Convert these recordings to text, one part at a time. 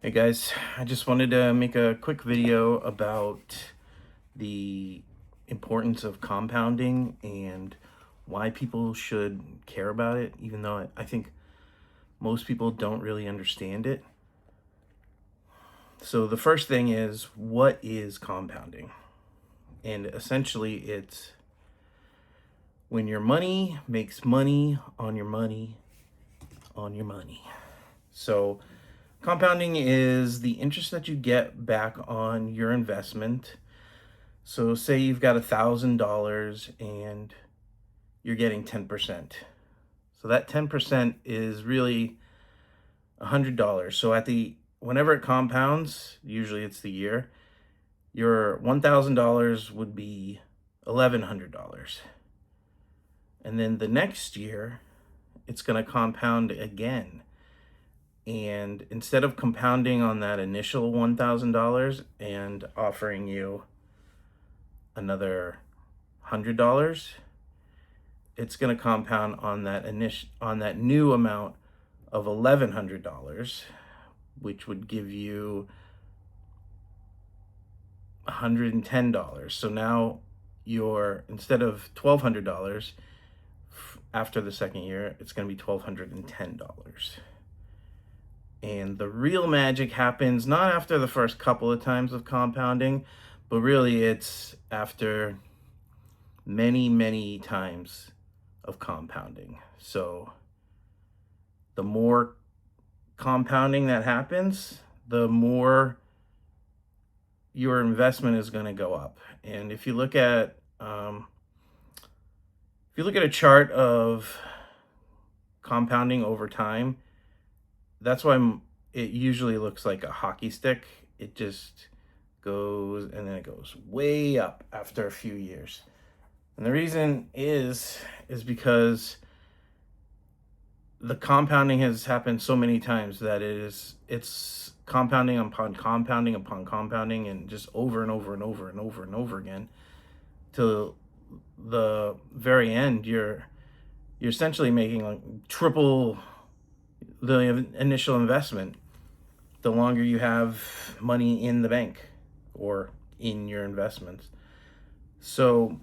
Hey guys, I just wanted to make a quick video about the importance of compounding and why people should care about it, even though I think most people don't really understand it. So, the first thing is, what is compounding? And essentially, it's when your money makes money on your money on your money. So, compounding is the interest that you get back on your investment. So say you've got $1,000 and you're getting 10%. So that 10% is really $100. So whenever it compounds, usually it's the year, your $1,000 would be $1,100. And then the next year, it's going to compound again. And instead of compounding on that initial $1,000 and offering you another $100, it's going to compound on that new amount of $1,100, which would give you $110. So now you're, instead of $1,200 after the second year, it's going to be $1,210. And the real magic happens not after the first couple of times of compounding, but really it's after many, many times of compounding. So the more compounding that happens, the more your investment is going to go up. And if you look at a chart of compounding over time, that's why it usually looks like a hockey stick. It just goes and then it goes way up after a few years. And the reason is because the compounding has happened so many times that it's compounding upon compounding upon compounding, and just over and over and over and over and over again till the very end. You're essentially making like triple the initial investment the longer you have money in the bank or in your investments. So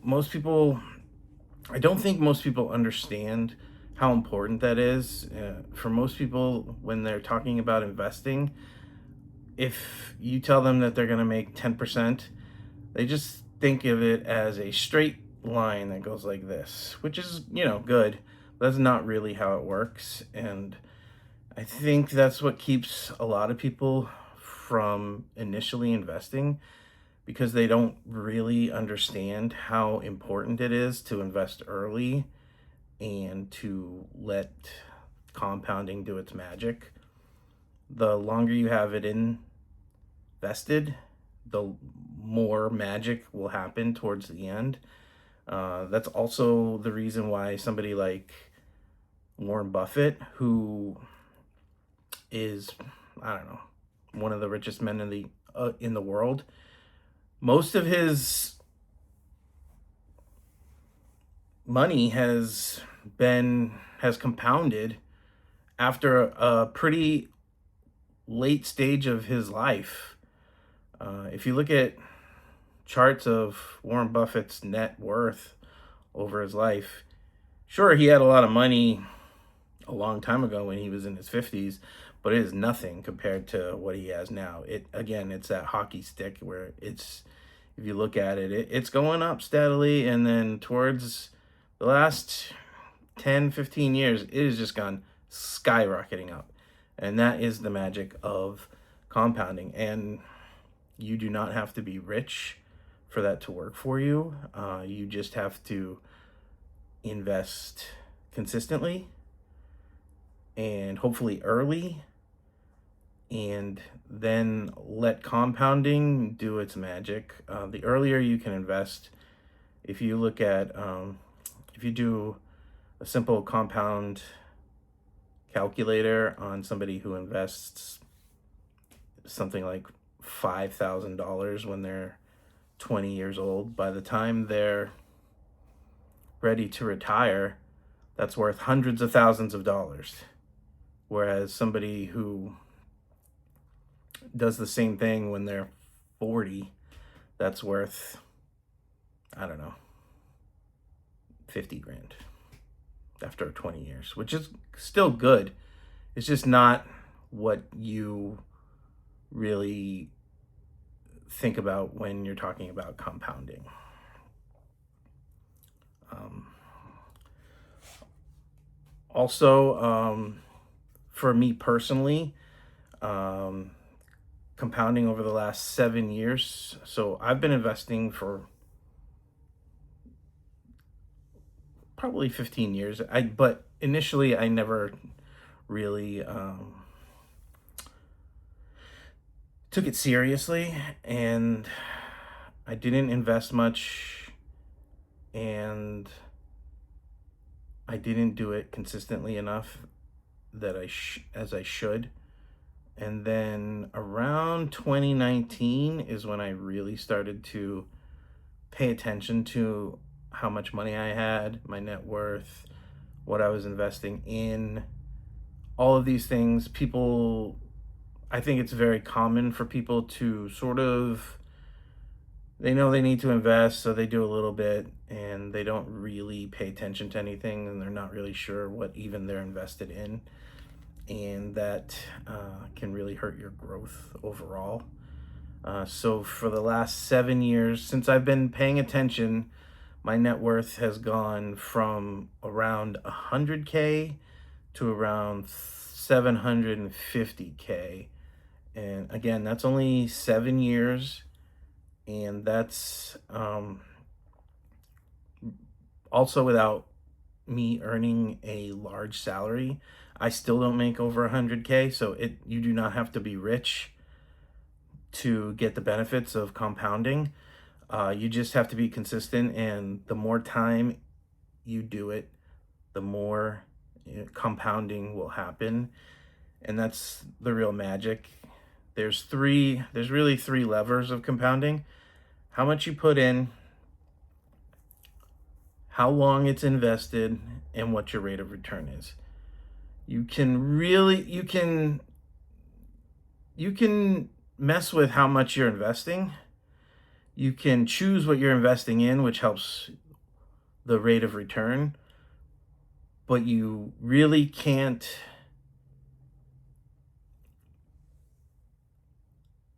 I don't think most people understand how important that is. For most people, when they're talking about investing, if you tell them that they're going to make 10%, they just think of it as a straight line that goes like this, which is, good. But that's not really how it works. And I think that's what keeps a lot of people from initially investing, because they don't really understand how important it is to invest early and to let compounding do its magic. The longer you have it invested, the more magic will happen towards the end. That's also the reason why somebody like Warren Buffett, who is, I don't know, one of the richest men in the world, most of his money has compounded after a pretty late stage of his life. If you look at charts of Warren Buffett's net worth over his life, sure, he had a lot of money a long time ago when he was in his 50s, but it is nothing compared to what he has now. It's that hockey stick where if you look at it, it's going up steadily, and then towards the last 10, 15 years, it has just gone skyrocketing up. And that is the magic of compounding. And you do not have to be rich for that to work for you. You just have to invest consistently and hopefully early, and then let compounding do its magic. The earlier you can invest, if you look at, if you do a simple compound calculator on somebody who invests something like $5,000 when they're 20 years old, by the time they're ready to retire, that's worth hundreds of thousands of dollars. Whereas somebody who does the same thing when they're 40, that's worth, I don't know, 50 grand after 20 years, which is still good. It's just not what you really think about when you're talking about compounding. Um, also, for me personally, um, compounding over the last 7 years. So I've been investing for probably 15 years. But initially I never really took it seriously, and I didn't invest much, and I didn't do it consistently enough that as I should. And then around 2019 is when I really started to pay attention to how much money I had, my net worth, what I was investing in, all of these things. People, I think it's very common for people to sort of, they know they need to invest, so they do a little bit and they don't really pay attention to anything, and they're not really sure what even they're invested in. And that can really hurt your growth overall. So for the last 7 years, since I've been paying attention, my net worth has gone from around 100K to around 750K. And again, that's only 7 years. And that's also without me earning a large salary. I still don't make over 100K. So you do not have to be rich to get the benefits of compounding. You just have to be consistent, and the more time you do it, the more compounding will happen. And that's the real magic. There's really three levers of compounding: how much you put in, how long it's invested, and what your rate of return is. You can mess with how much you're investing. You can choose what you're investing in, which helps the rate of return, but you really can't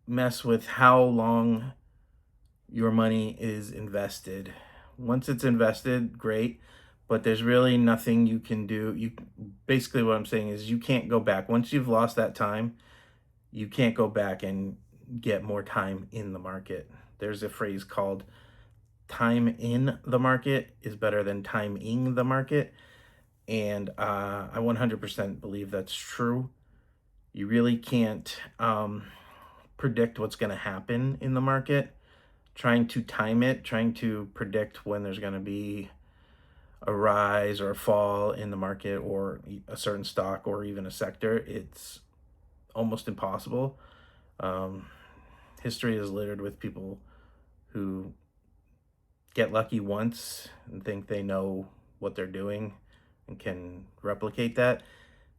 mess with how long your money is invested. Once it's invested, great, but there's really nothing you can do. Basically what I'm saying is you can't go back. Once you've lost that time, you can't go back and get more time in the market. There's a phrase called time in the market is better than timing the market. And I 100% believe that's true. You really can't predict what's going to happen in the market. Trying to time it, trying to predict when there's going to be a rise or a fall in the market or a certain stock or even a sector, it's almost impossible. History is littered with people who get lucky once and think they know what they're doing and can replicate that,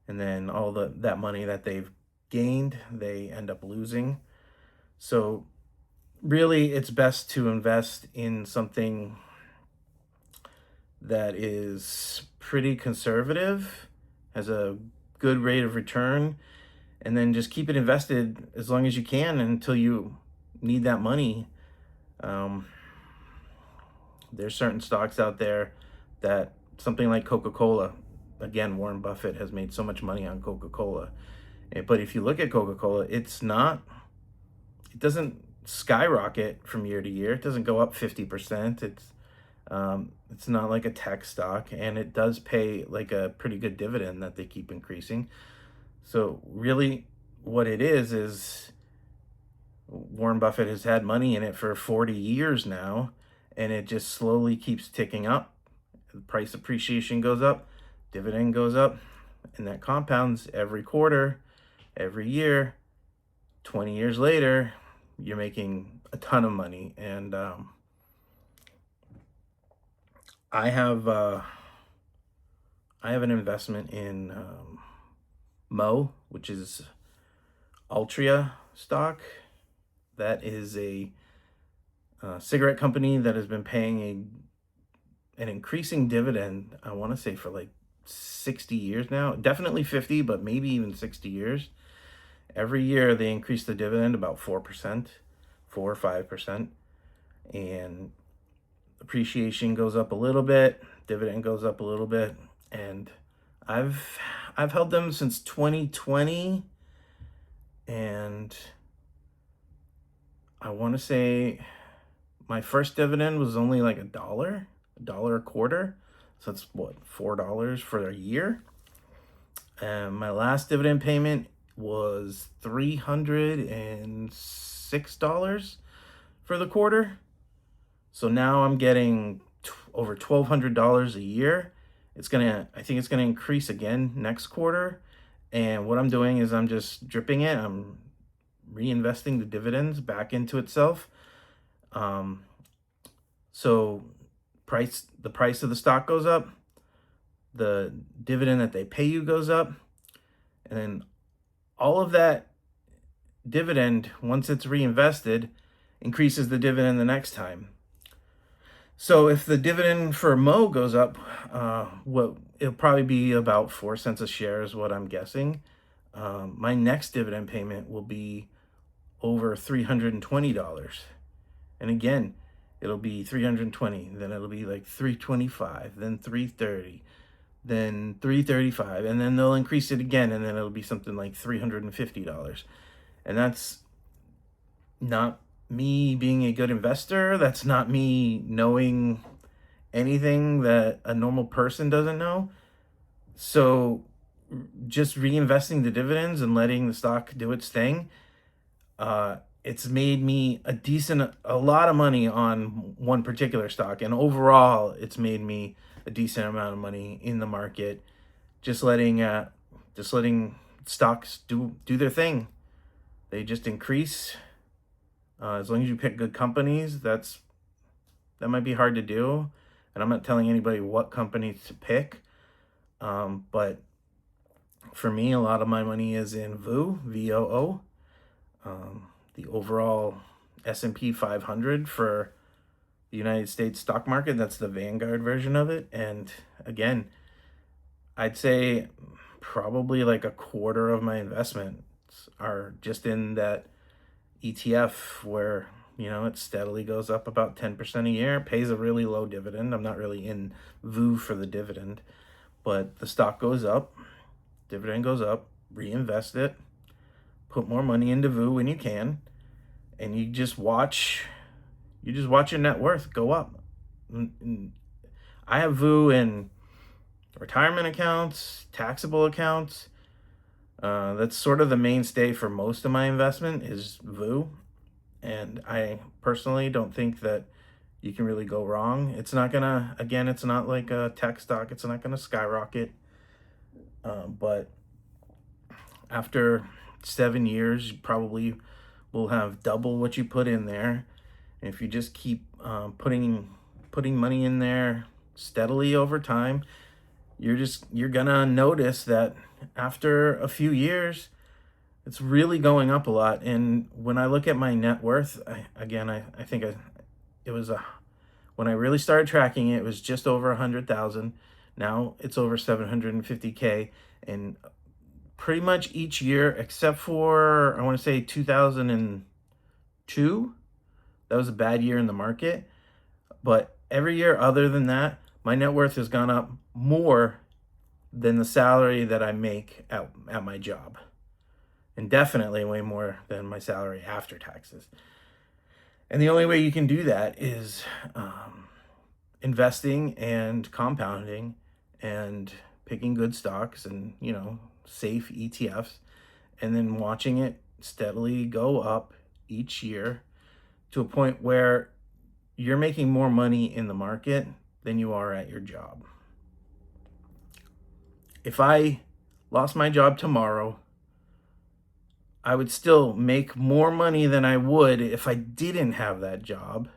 and then all that money that they've gained, they end up losing. So really, it's best to invest in something that is pretty conservative, has a good rate of return, and then just keep it invested as long as you can until you need that money. There's certain stocks out there that, something like Coca-Cola, again, Warren Buffett has made so much money on Coca-Cola. But if you look at Coca-Cola, it doesn't skyrocket from year to year. It doesn't go up 50%. It's not like a tech stock, and it does pay like a pretty good dividend that they keep increasing. So really what it is Warren Buffett has had money in it for 40 years now, and it just slowly keeps ticking up. The price appreciation goes up, dividend goes up, and that compounds every quarter, every year. 20 years later, you're making a ton of money. And I have an investment in Mo, which is Altria. stock. That is a cigarette company that has been paying an increasing dividend, I want to say for like 60 years now. Definitely 50, but maybe even 60 years. Every year they increase the dividend about 4%, 4 or 5%. And appreciation goes up a little bit, dividend goes up a little bit. And I've held them since 2020, and I want to say my first dividend was only like $1 a quarter. So that's what, $4 for a year. And my last dividend payment was $306 for the quarter. So now I'm getting over $1,200 a year. I think it's gonna increase again next quarter. And what I'm doing is I'm just dripping it. I'm reinvesting the dividends back into itself. So the price of the stock goes up, the dividend that they pay you goes up, and then all of that dividend, once it's reinvested, increases the dividend the next time. So if the dividend for Mo goes up, it'll probably be about 4 cents a share is what I'm guessing. My next dividend payment will be over $320. And again, it'll be 320, then it'll be like 325, then 330, then 335, and then they'll increase it again, and then it'll be something like $350. And that's not me being a good investor. That's not me knowing anything that a normal person doesn't know. So just reinvesting the dividends and letting the stock do its thing, it's made me a lot of money on one particular stock, and overall it's made me a decent amount of money in the market, just letting stocks do their thing. They just increase. As long as you pick good companies, that might be hard to do. And I'm not telling anybody what companies to pick. But for me, a lot of my money is in VOO, VOO. The overall S&P 500 for the United States stock market. That's the Vanguard version of it. And again, I'd say probably like a quarter of my investments are just in that ETF, where it steadily goes up about 10% a year, pays a really low dividend. I'm not really in VOO for the dividend, but the stock goes up, dividend goes up, reinvest it, put more money into VOO when you can, and you just watch your net worth go up. I have VOO in retirement accounts, taxable accounts. That's sort of the mainstay for most of my investment is VOO. And I personally don't think that you can really go wrong. It's not like a tech stock. It's not gonna skyrocket. But after 7 years, you probably will have double what you put in there. And if you just keep putting money in there steadily over time, you're gonna notice that after a few years, it's really going up a lot. And when I look at my net worth, when I really started tracking it, it was just over 100,000. Now it's over 750K, and pretty much each year, except for I want to say 2002, that was a bad year in the market. But every year other than that, my net worth has gone up more than the salary that I make at my job. And definitely way more than my salary after taxes. And the only way you can do that is investing and compounding and picking good stocks and, safe ETFs, and then watching it steadily go up each year to a point where you're making more money in the market than you are at your job. If I lost my job tomorrow, I would still make more money than I would if I didn't have that job.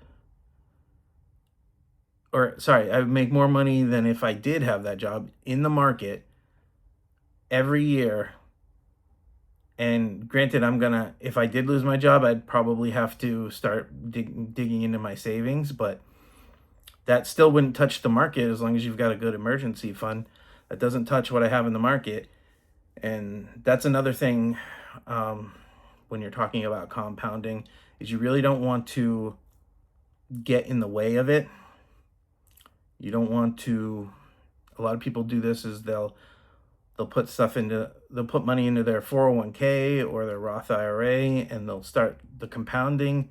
Or, sorry, I would make more money than if I did have that job in the market every year. And granted, if I did lose my job, I'd probably have to start digging into my savings, but that still wouldn't touch the market as long as you've got a good emergency fund. That doesn't touch what I have in the market. And that's another thing, when you're talking about compounding, is you really don't want to get in the way of it. You don't want to, a lot of people do this, is they'll put money into their 401k or their Roth IRA, and they'll start the compounding,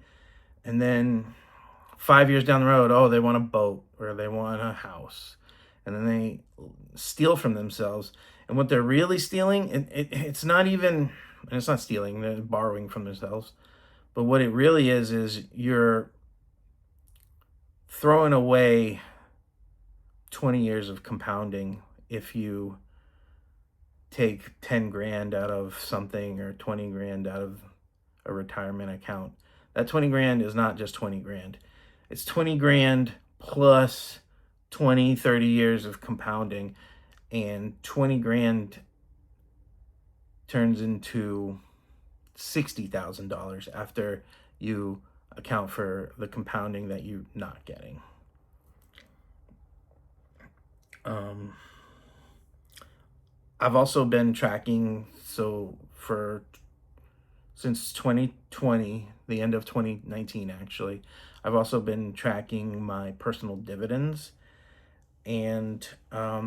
and then 5 years down the road, oh, they want a boat or they want a house, and then they steal from themselves. And what they're really stealing, it's not even, and it's not stealing, they're borrowing from themselves, but what it really is you're throwing away 20 years of compounding if you take 10 grand out of something or 20 grand out of a retirement account. That 20 grand is not just 20 grand. It's 20 grand plus 20, 30 years of compounding, and 20 grand turns into $60,000 after you account for the compounding that you're not getting. I've also been tracking, since 2020, the end of 2019 actually, I've also been tracking my personal dividends, and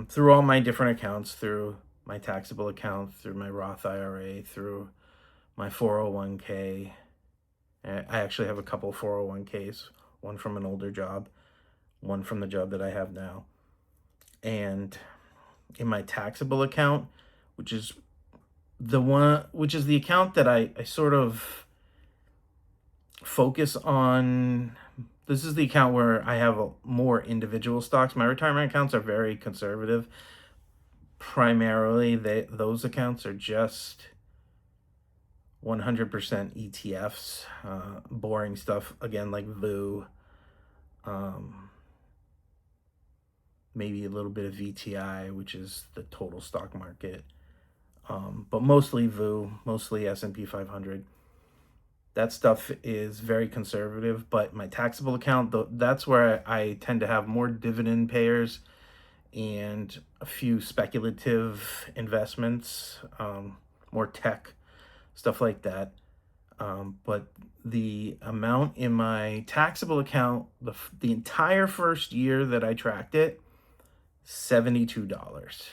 through all my different accounts, through my taxable account, through my Roth IRA, through my 401k. I actually have a couple 401ks, one from an older job, one from the job that I have now. And in my taxable account, which is the account that I sort of focus on. This is the account where I have more individual stocks. My retirement accounts are very conservative. Primarily, those accounts are just 100% ETFs, boring stuff, again, like VU, maybe a little bit of VTI, which is the total stock market, but mostly VU, mostly S&P 500. That stuff is very conservative, but my taxable account, that's where I tend to have more dividend payers and a few speculative investments, more tech, stuff like that. But the amount in my taxable account, the entire first year that I tracked it, $72.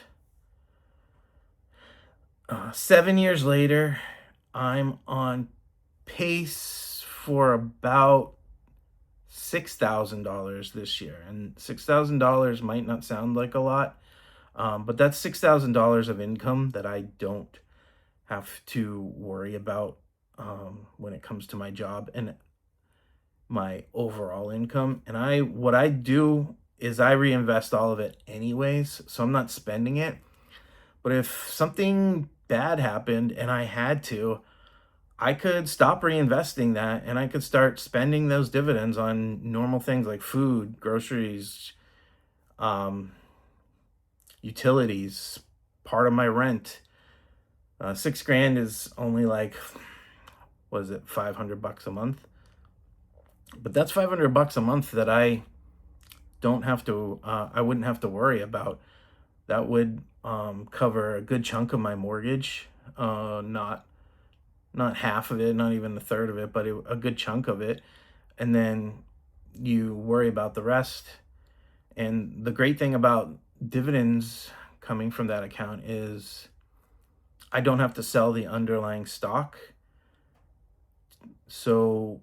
7 years later, I'm on pace for about $6,000 this year. And $6,000 might not sound like a lot, but that's $6,000 of income that I don't have to worry about when it comes to my job and my overall income. And what I do is I reinvest all of it anyways, so I'm not spending it. But if something bad happened and I had to, I could stop reinvesting that and I could start spending those dividends on normal things like food, groceries, utilities, part of my rent. 6 grand is only like, what is it, $500 a month? But that's $500 a month that I wouldn't have to worry about. That would cover a good chunk of my mortgage, not half of it, not even a third of it, but a good chunk of it. And then you worry about the rest. And the great thing about dividends coming from that account is I don't have to sell the underlying stock. So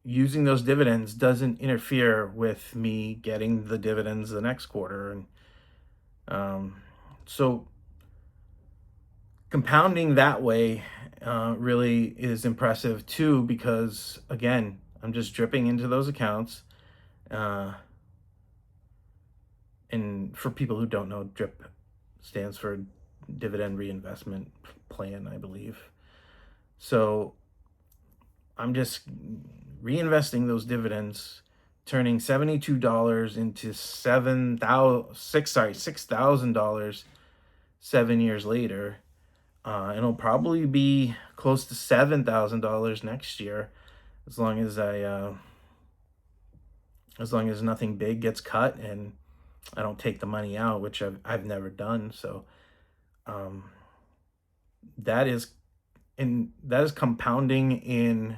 using those dividends doesn't interfere with me getting the dividends the next quarter. And so compounding that way really is impressive too, because again, I'm just dripping into those accounts. And for people who don't know, DRIP stands for Dividend Reinvestment Plan, I believe. So I'm just reinvesting those dividends, turning $72 into $6,000 7 years later. It'll probably be close to $7,000 next year, as long as as long as nothing big gets cut and I don't take the money out, which I've never done. So um, that is that is compounding in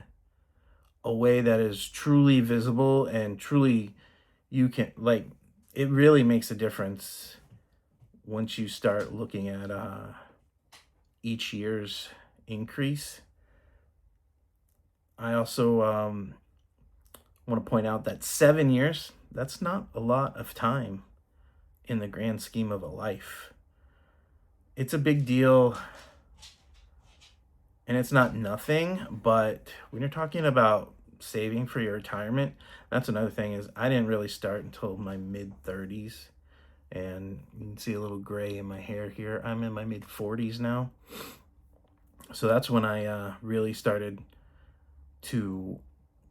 a way that is truly visible and truly you can like it really makes a difference once you start looking at each year's increase. I also want to point out that 7 years, that's not a lot of time in the grand scheme of a life. It's a big deal and it's not nothing, but when you're talking about saving for your retirement, that's another thing is I didn't really start until my mid 30s, and you can see a little gray in my hair here. I'm in my mid 40s now. So that's when I really started to,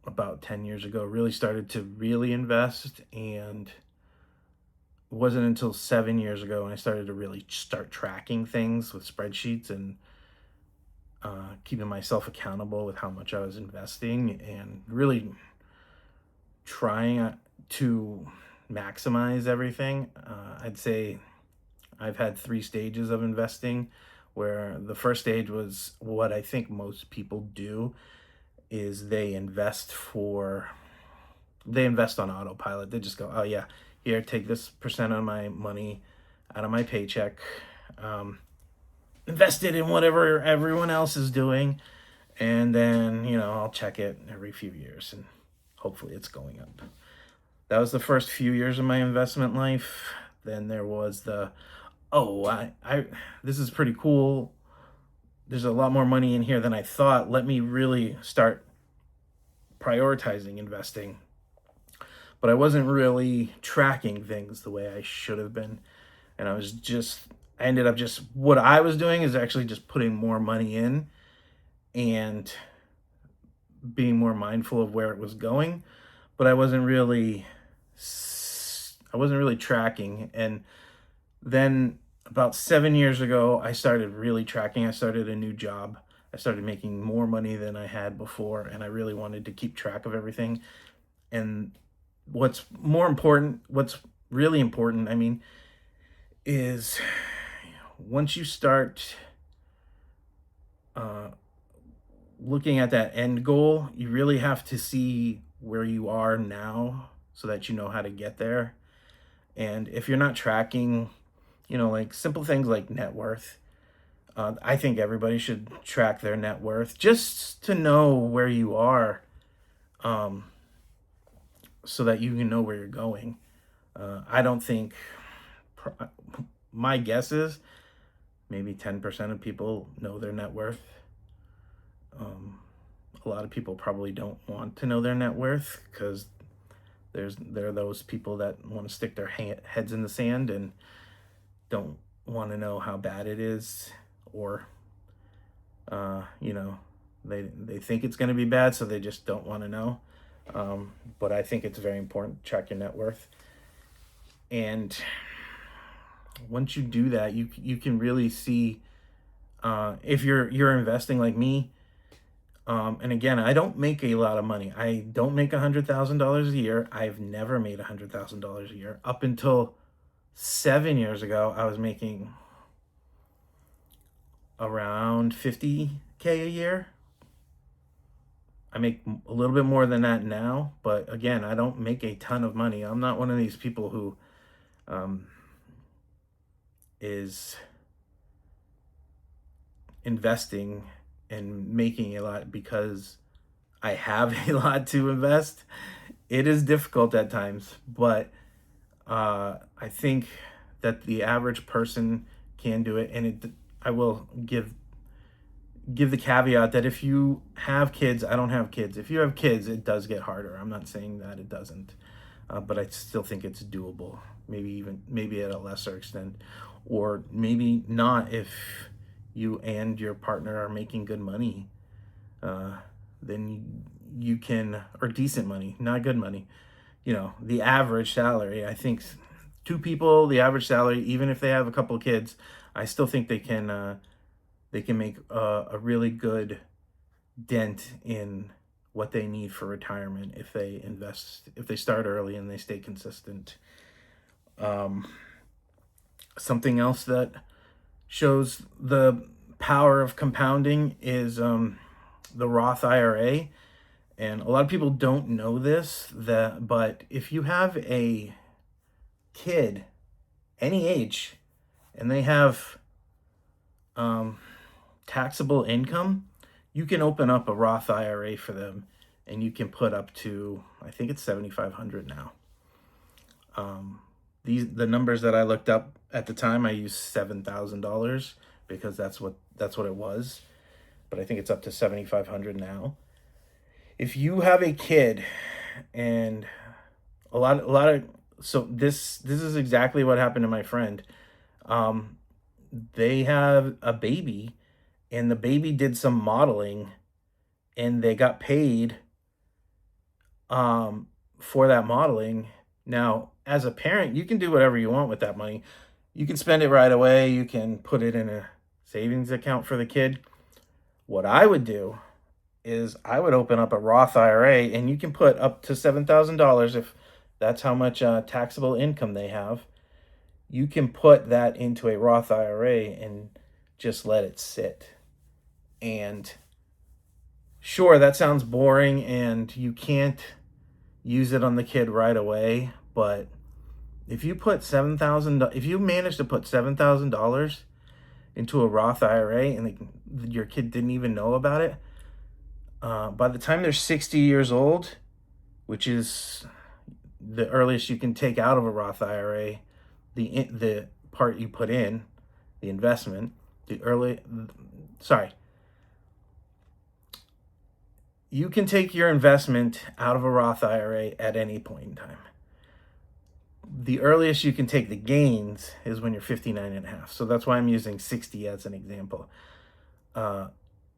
about 10 years ago, really started to really invest. And it wasn't until 7 years ago when I started to really start tracking things with spreadsheets and keeping myself accountable with how much I was investing and really trying to maximize everything. I'd say I've had 3 stages of investing, where the first stage was what I think most people do is they invest on autopilot. They just go, oh yeah, here, take this percent of my money out of my paycheck, invest it in whatever everyone else is doing, and then I'll check it every few years and hopefully it's going up. That was the first few years of my investment life. Then there was the, oh, I this is pretty cool. There's a lot more money in here than I thought. Let me really start prioritizing investing. But I wasn't really tracking things the way I should have been. And I ended up just, what I was doing is actually just putting more money in and being more mindful of where it was going. But I wasn't really tracking. And then about 7 years ago, I started really tracking. I started a new job. I started making more money than I had before, and I really wanted to keep track of everything. And what's really important, I mean, is once you start looking at that end goal, you really have to see where you are now so that you know how to get there. And if you're not tracking, like simple things like net worth, I think everybody should track their net worth just to know where you are, so that you can know where you're going. I don't think, my guess is maybe 10% of people know their net worth. A lot of people probably don't want to know their net worth because there are those people that want to stick their heads in the sand and don't want to know how bad it is, or they think it's going to be bad, so they just don't want to know. But I think it's very important to check your net worth. And once you do that, you can really see if you're investing like me. And again, I don't make a lot of money. I don't make $100,000 a year. I've never made $100,000 a year. Up until 7 years ago, I was making around $50K a year. I make a little bit more than that now, but again, I don't make a ton of money. I'm not one of these people who is investing and making a lot because I have a lot to invest. It is difficult at times, but I think that the average person can do it. And I will give the caveat that if you have kids, I don't have kids. If you have kids, it does get harder. I'm not saying that it doesn't, but I still think it's doable. Maybe at a lesser extent, or maybe not. If you and your partner are making good money, then you can, or decent money, not good money. The average salary, I think 2 people, the average salary, even if they have a couple of kids, I still think they can they can make a really good dent in what they need for retirement if they invest, if they start early and they stay consistent. Something else that shows the power of compounding is the Roth IRA. And a lot of people don't know this, but if you have a kid, any age, and they have taxable income, you can open up a Roth IRA for them, and you can put up to, I think it's $7,500 now. The numbers that I looked up at the time, I used $7,000 because that's what it was, but I think it's up to $7,500 now. If you have a kid, and a lot of so this is exactly what happened to my friend. They have a baby, and the baby did some modeling, and they got paid for that modeling. Now, as a parent, you can do whatever you want with that money. You can spend it right away. You can put it in a savings account for the kid. What I would do is I would open up a Roth IRA, and you can put up to $7,000 if that's how much taxable income they have. You can put that into a Roth IRA and just let it sit. And sure, that sounds boring and you can't use it on the kid right away, but if you manage to put $7,000 into a Roth IRA and your kid didn't even know about it, by the time they're 60 years old, which is the earliest you can take out of a Roth IRA, the part you put in, the investment, you can take your investment out of a Roth IRA at any point in time. The earliest you can take the gains is when you're 59 and a half. So that's why I'm using 60 as an example.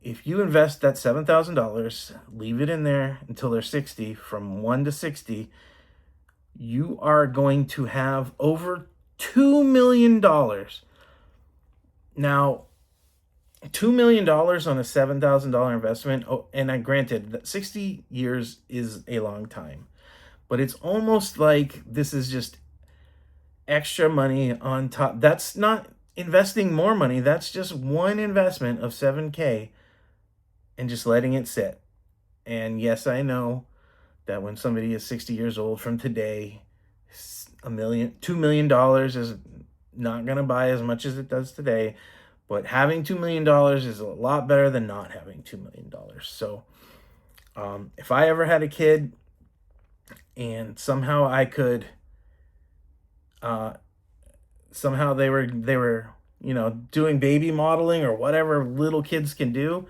If you invest that $7,000, leave it in there until they're 60, from 1 to 60, you are going to have over $2 million. Now, $2 million on a $7,000 investment, and granted that 60 years is a long time, but it's almost like this is just extra money on top. That's not investing more money. That's just one investment of $7K and just letting it sit. And yes, I know that when somebody is 60 years old from today, $2 million is not going to buy as much as it does today, but having $2 million is a lot better than not having $2 million. So if I ever had a kid and somehow I could, somehow they were, doing baby modeling or whatever little kids can do,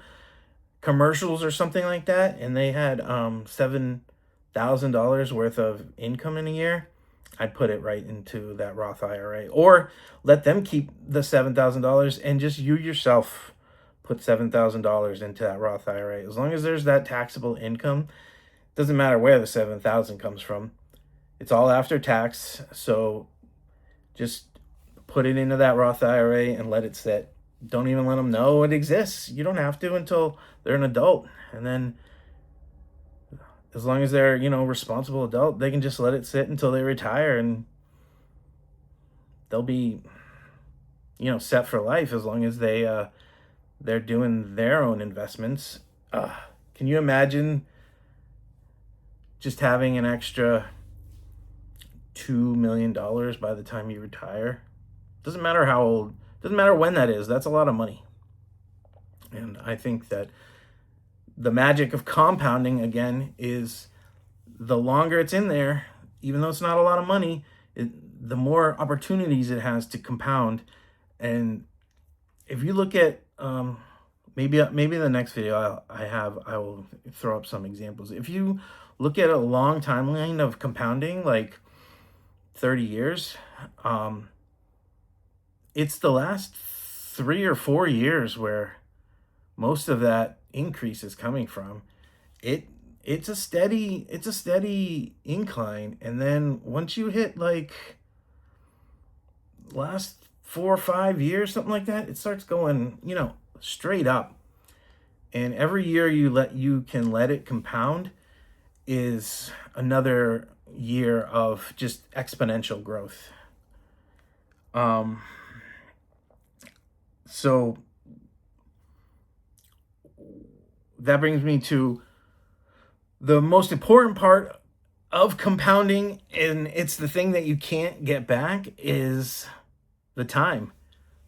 commercials or something like that, and they had $7,000 worth of income in a year, I'd put it right into that Roth IRA, or let them keep the $7,000 and just you yourself put $7,000 into that Roth IRA. As long as there's that taxable income, doesn't matter where the $7,000 comes from. It's all after tax. So just put it into that Roth IRA and let it sit. Don't even let them know it exists. You don't have to until they're an adult. And then as long as they're, responsible adult, they can just let it sit until they retire, and they'll be, set for life as long as they're doing their own investments. Can you imagine just having an extra $2 million by the time you retire? Doesn't matter how old, doesn't matter when that is. That's a lot of money. And I think that the magic of compounding, again, is the longer it's in there, even though it's not a lot of money, the more opportunities it has to compound. And if you look at, maybe in the next video I will throw up some examples. If you look at a long timeline of compounding, like 30 years, it's the last 3 or 4 years where most of that increase is coming from. It's a steady incline, and then once you hit like last 4 or 5 years, something like that, it starts going, straight up. And every year you can let it compound is another year of just exponential growth. So that brings me to the most important part of compounding, and it's the thing that you can't get back, is the time.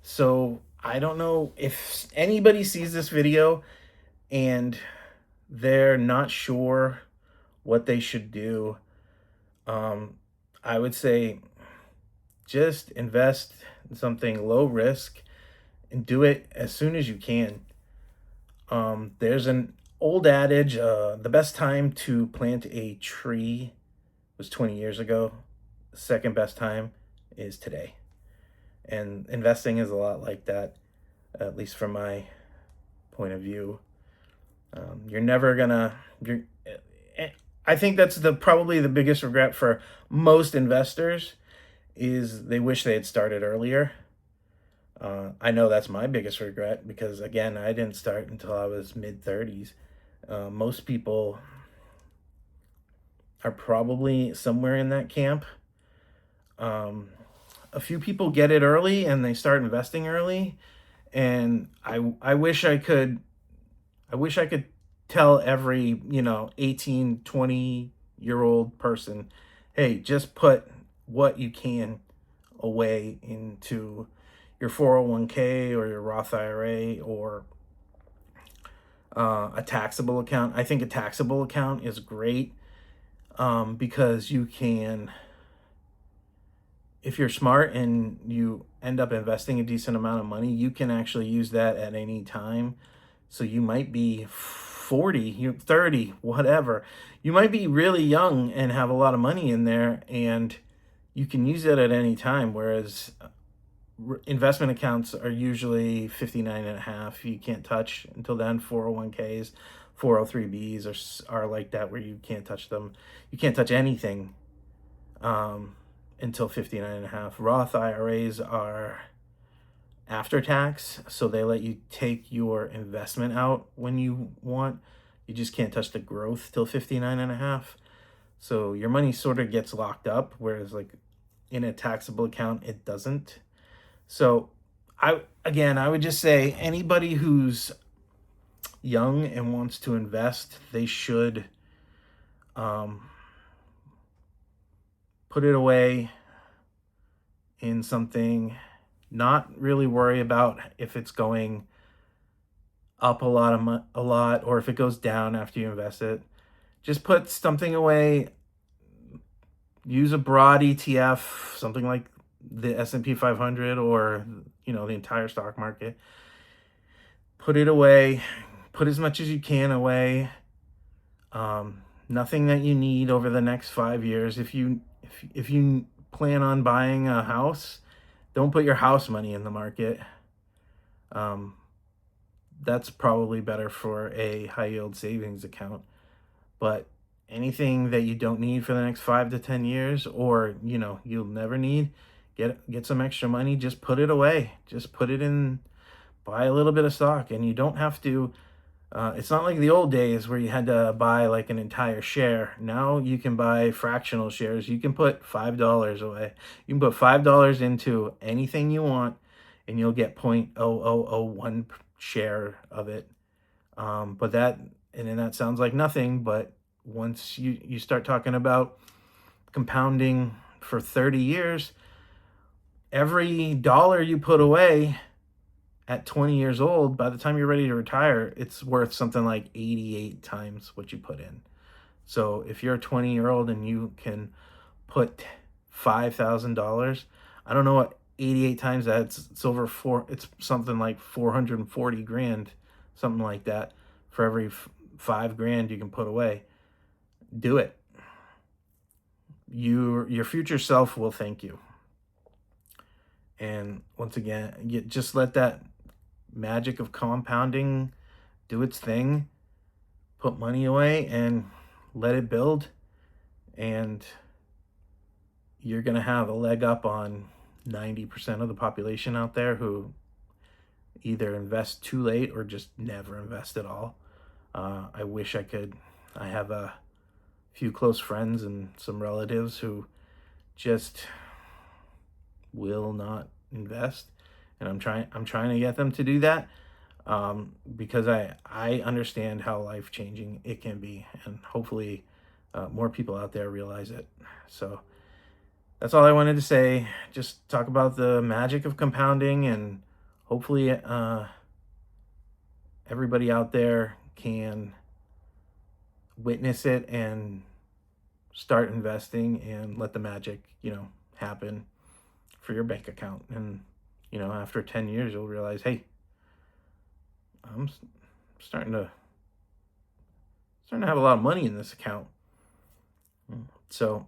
So I don't know if anybody sees this video and they're not sure what they should do. I would say just invest in something low risk and do it as soon as you can. There's an old adage, the best time to plant a tree was 20 years ago. The second best time is today. And investing is a lot like that, at least from my point of view. You're never gonna, I think that's probably the biggest regret for most investors is they wish they had started earlier. I know that's my biggest regret because, again, I didn't start until I was mid-30s. Most people are probably somewhere in that camp. A few people get it early and they start investing early, and I wish I could tell every 18, 20-year-old person, hey, just put what you can away into your 401k or your Roth IRA or a taxable account. I think a taxable account is great because you can, if you're smart and you end up investing a decent amount of money, you can actually use that at any time. So you might be 40, 30, whatever. You might be really young and have a lot of money in there, and you can use it at any time, whereas investment accounts are usually 59 and a half. You can't touch until then. 401ks, 403bs are like that, where you can't touch them. You can't touch anything until 59 and a half. Roth IRAs are after tax, so they let you take your investment out when you want. You just can't touch the growth till 59 and a half. So your money sort of gets locked up, whereas like in a taxable account, it doesn't. So I would just say anybody who's young and wants to invest, they should put it away in something, not really worry about if it's going up a lot or if it goes down after you invest it. Just put something away. Use a broad ETF, something like the S&P 500 or the entire stock market. Put it away. Put as much as you can away. Nothing that you need over the next 5 years. If you plan on buying a house, don't put your house money in the market. That's probably better for a high yield savings account. But anything that you don't need for the next 5 to 10 years, or you'll never need, get some extra money, just put it away. Just put it in, buy a little bit of stock, and you don't have to. It's not like the old days where you had to buy like an entire share. Now you can buy fractional shares. You can put $5 away. You can put $5 into anything you want, and you'll get 0.0001 share of it. But that sounds like nothing. But once you start talking about compounding for 30 years, every dollar you put away at 20 years old, by the time you're ready to retire, it's worth something like 88 times what you put in. So if you're a 20-year-old and you can put $5,000, I don't know what 88 times that it's something like 440 grand, something like that, for every $5,000 you can put away. Do it. Your future self will thank you. And once again, you just let that magic of compounding do its thing. Put money away and let it build, and you're going to have a leg up on 90% of the population out there who either invest too late or just never invest at all. I wish I could. I have a few close friends and some relatives who just will not invest, and I'm trying to get them to do that, because I understand how life changing it can be, and hopefully more people out there realize it. So that's all I wanted to say. Just talk about the magic of compounding, and hopefully everybody out there can witness it and start investing and let the magic, happen for your bank account. And, after 10 years, you'll realize, hey, I'm starting to have a lot of money in this account. So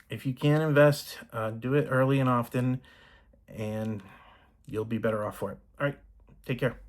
if you can invest, do it early and often, and you'll be better off for it. All right, take care.